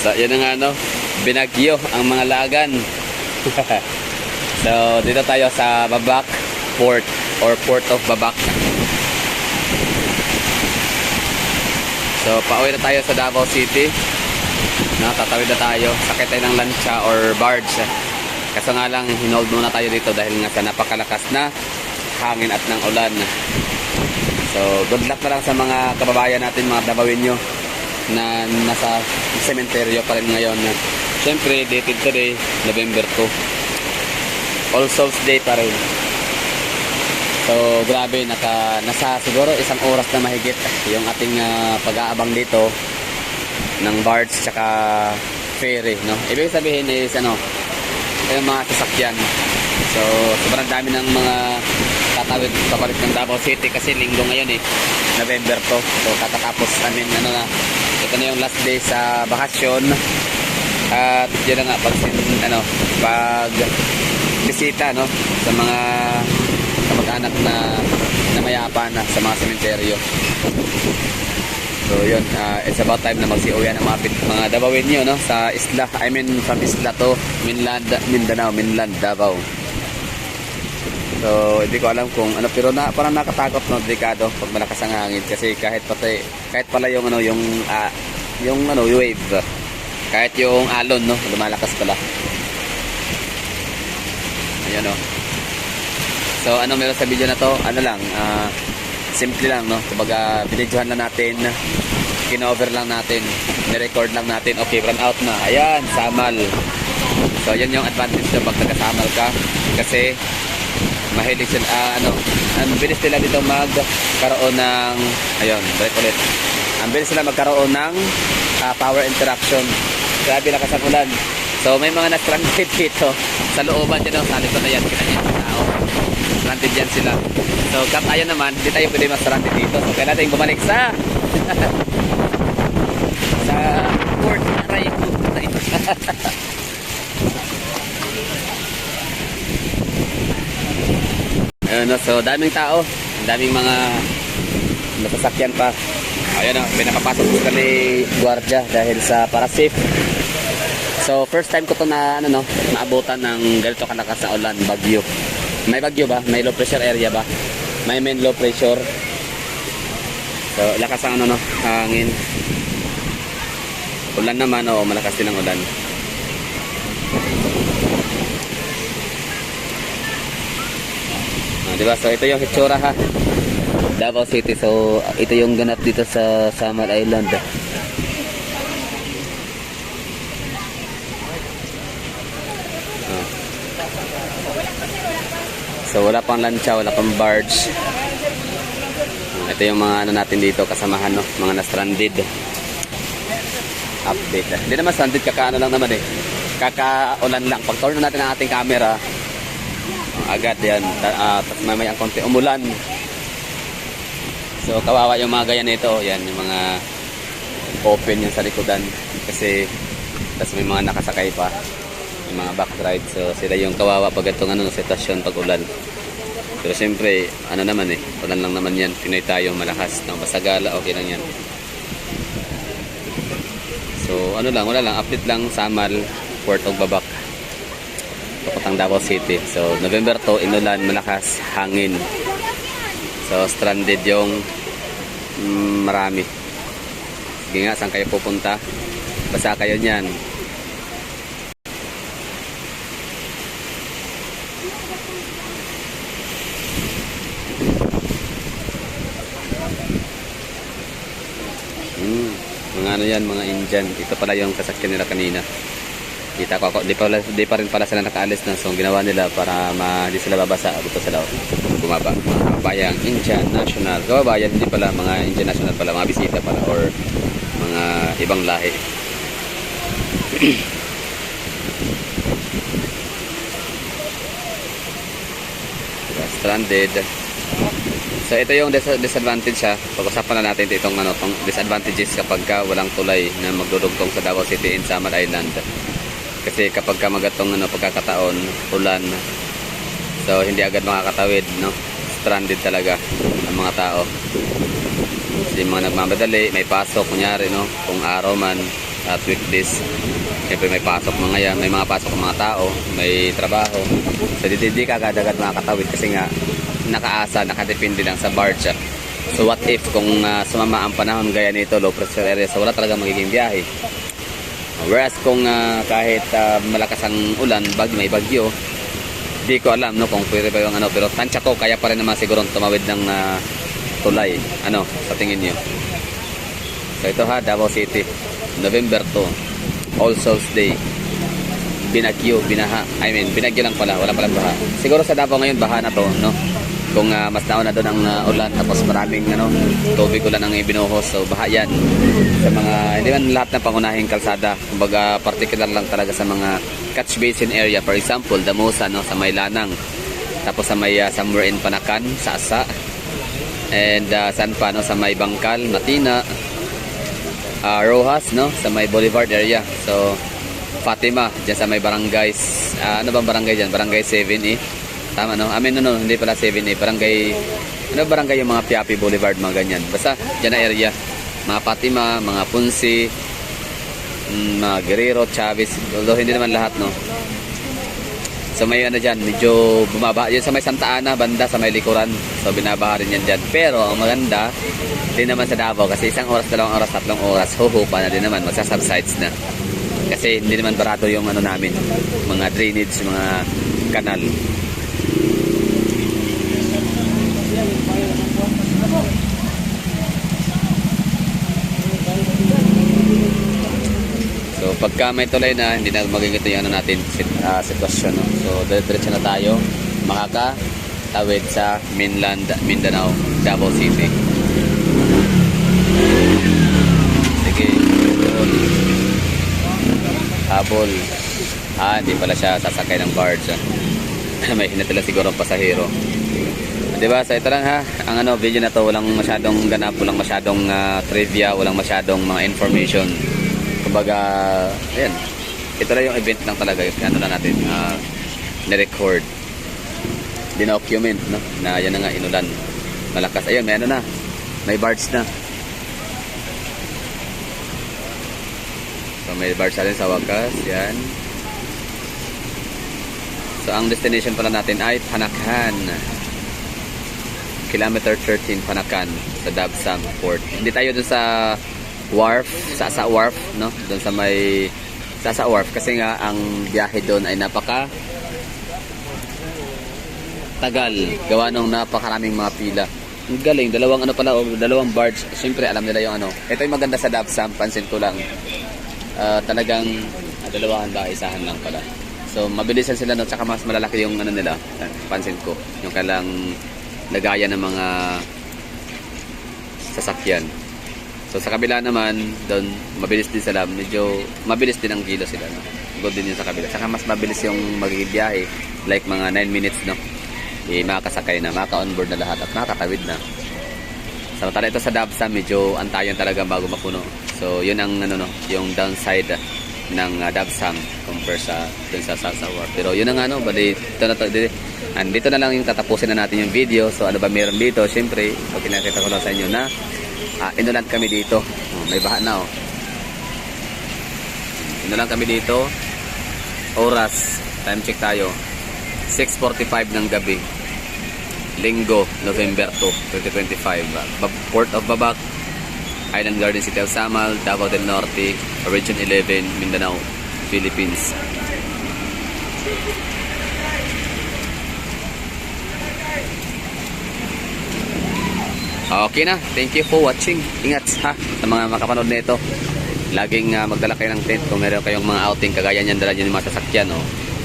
So, yun ang ano, binagyo ang mga lagan. So, dito tayo sa Babac Port or Port of Babac. So, pauwi na tayo sa Davao City. No, tatawid na tayo. Sakit tayo ng lancha or barge. Kaso nga lang, hinold muna tayo dito dahil nga sa napakalakas na hangin at ng ulan. So, good luck na lang sa mga kababayan natin, mga Davaoenyo na nasa sementeryo pa rin ngayon. Siyempre, dated today, November 2. All Souls Day pa rin. So, grabe, nasa siguro isang oras na mahigit yung ating pag-aabang dito ng barge tsaka ferry, no? Ibig sabihin is, yung mga sasakyan. So, sobrang dami ng mga tatawid papalit ng Davao City kasi linggo ngayon November 2. So, katatapos namin, ito na yung last day sa bakasyon. At yun na nga, pag bisita, no? Sa mga kamag-anak na mayapa na sa mga sementeryo. So yun, it's about time na magsiuwian ang mga Davaoenyo, no? Sa isla, from isla to Mindanao, Davao. So hindi ko alam kung pero parang nakatakot, no, delikado pag malakas ang hangin kasi kahit pala yung wave, kahit yung alon, no, lumalakas pala. Ayan, no. So meron sa video na to, simple lang, no? Kumbaga, binidyohan lang natin, kinover lang natin, nirecord lang natin. Okay, run out na. Ayan, samal. So yan yung advantage na pag nagkasamal ka kasi mahilig sila, ang bilis nila dito magkaroon ng, ayun, balik ulit. Ang bilis sila magkaroon ng power interaction. Grabe, lakas ang ulan. So may mga na-stranded dito sa looban dyan, sa likod na yan, kita niya yung tao. Stranded dyan sila. So tayo naman, hindi tayo pwede mas-stranded dito. So kaya natin bumalik sa port. Aray ko. So daming tao, daming mga nasasakyan pa. Ayun, pinapapasok ko kami gwardiya dahil para safe. So first time ko to naabutan ng ganito kalakas na ulan, bagyo. May bagyo ba? May low pressure area ba? May main low pressure. So lakas ang hangin. Ulan naman, malakas din ang ulan. Diba? So ito yung hitsura, ha, Davao City. So ito yung ganap dito sa Samar Island. So wala pang lancha, wala pang barge. Ito yung mga natin dito, kasamahan, no? Mga na-stranded. Update. Hindi naman stranded, kakaano lang naman kakaulan lang. Pag turn natin ang ating camera, agad yan. Tapos may ang konti umulan. So kawawa yung mga ganyan nito. Yan yung mga open yung sa likodan. Kasi tapos may mga nakasakay pa, yung mga back ride. So sila yung kawawa pag itong sitwasyon pag ulan. Pero siyempre naman ulan lang naman yan. Pinoy tayo malakas, basta gala, okay lang yan. So wala lang, update lang. Samal, Port of Babac, papuntang Davao City. So November 2, inulan, malakas, hangin. So stranded yung marami. Sige nga, saan kayo pupunta? Basta kayo niyan. Mga yan, mga Indian. Ito pala yung sasakyan nila kanina. Kita ko ako, di pa rin pala sila nakaalis na. So ginawa nila para hindi sila babasa dito sila bumaba. Mga kabayang Indian National. Kababayan, hindi pala mga Indian National pala, mga bisita pala or mga ibang lahi. Stranded. So ito yung disadvantage, ha. Pag-usapan na natin itong disadvantages kapag walang tulay na magdudugtong sa Davao City and Samar Island. Kasi kapag magatong pagkakataon, ulan, so hindi agad makakatawid, no? Stranded talaga ang mga tao. Kasi mga nagmamadali, may pasok kunyari, no? Kung araw man, at weekdays. Siyempre may pasok mga yan, may mga pasok ng mga tao, may trabaho. So di ka agad-agad makakatawid kasi nga nakaasa, nakadepende lang sa barge. So what if kung sumama ang panahon gaya nito, low pressure area, so wala talaga magiging biyahe. Whereas kung kahit malakas ang ulan, may bagyo, di ko alam no kung pwede ba yung ano, pero tansya ko kaya pa rin naman siguro tumawid ng tulay. Ano sa tingin niyo? So ito ha, Davao City, November 2, All Souls Day. Binagyo, binagyo lang pala, wala palang baha. Siguro sa Davao ngayon baha na to, no? Kung mas nauna doon ang ulan, tapos maraming tubig ulan ang ibinuhos, so baha yan. Sa mga, hindi man lahat ng pangunahing kalsada, kumbaga particular lang talaga sa mga catch basin area. For example, Damusa, no, sa may Lanang, tapos sa may somewhere in Panakan, sa Asa, and saan pa, no, sa may Bangkal, Matina, Rojas, no, sa may Boulevard area. So Fatima, dyan sa may barangays, ano bang barangay dyan? Barangay 7E, tama no? No, hindi pala 7E, barangay, barangay yung mga Piapi Boulevard, mga ganyan. Basta dyan na area, mga Fatima, mga Punsi, mga Guerrero, Chavez, although hindi naman lahat, no. So may dyan, medyo bumaba yun sa may Santa Ana, banda sa may likuran, so binabaha rin yan dyan. Pero ang maganda din naman sa Davao, kasi 1 oras, 2 oras, 3 oras, huhupa na din naman, magsasubsides na. Kasi hindi naman barato yung namin, mga drainage, mga kanal. So pagka may tulay na, hindi na magiging ito yung natin sitwasyon, no? So diretso na tayo makakatawid sa mainland Mindanao, Davao City. Sige, habol. Hindi pala siya sasakay ng barge. May hinatila siguro ang pasahero. Diba? So ito lang ha, ang video na to, walang masyadong ganap, walang masyadong trivia, walang masyadong mga information. Kumbaga, ayan, ito lang yung event lang talaga, lang natin, na-record, dinocument, no? Na yan na nga, inulan, malakas, ayun, may na, may barge na. So may barge na rin sa wakas, yan. So ang destination pala natin ay Panakan. Kilometer 13 Panakan sa Dabsang Port. Hindi tayo dun sa wharf, Sasa Wharf, no? Dun sa may Sasa Wharf kasi nga ang biyahe doon ay napaka tagal. Gawa nung napakaraming mga pila. Ang galing, dalawang barge. Siyempre alam nila yung Ito yung maganda sa Dabsang, pansin ko lang. Talagang dalawahan ba, isahan lang pala. So mabilisan sila, no? Tsaka mas malalaki yung nila, pansin ko. Yung kalang lagaya ng mga sasakyan. So sa kabila naman, doon mabilis din sila, medyo mabilis din ang kilo sila, no? Good din yun sa kabila. Saka mas mabilis yung magiging biyahe, like mga 9 minutes, no? Makakasakay na, maka-onboard na lahat at makakatawid na. Samantala ito sa Dabsang, medyo antayan talaga bago mapuno. So yun ang yung downside ng Dabsang compare sa dun sa Sasa Wharf. Pero yun ang bali dito na lang yung tatapusin na natin yung video. So ano ba meron dito? Siyempre, pag kinakita ko lang sa inyo na inulan kami dito. May baha na, inulan kami dito. Oras, time check tayo, 6:45 ng gabi, Linggo, November 2, 2025. Port of Babac, Island Garden City of Samal, Davao del Norte, Region 11, Mindanao, Philippines. Okay na, thank you for watching. Ingat ha sa mga makapanood nito. Laging magdala kayo ng tent kung meron kayong mga outing kagaya niyan, dala niyo yung mga sasakyan,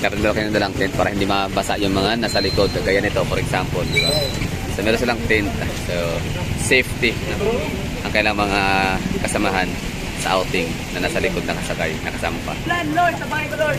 dapat meron kayo ng dalang tent para hindi mabasa yung mga nasa likod kagaya nito, for example, di ba? So meron silang tent, so safety ang kailang mga kasamahan sa outing na nasa likod nakasakay, nakasama pa. Lord, sabay ko Lord.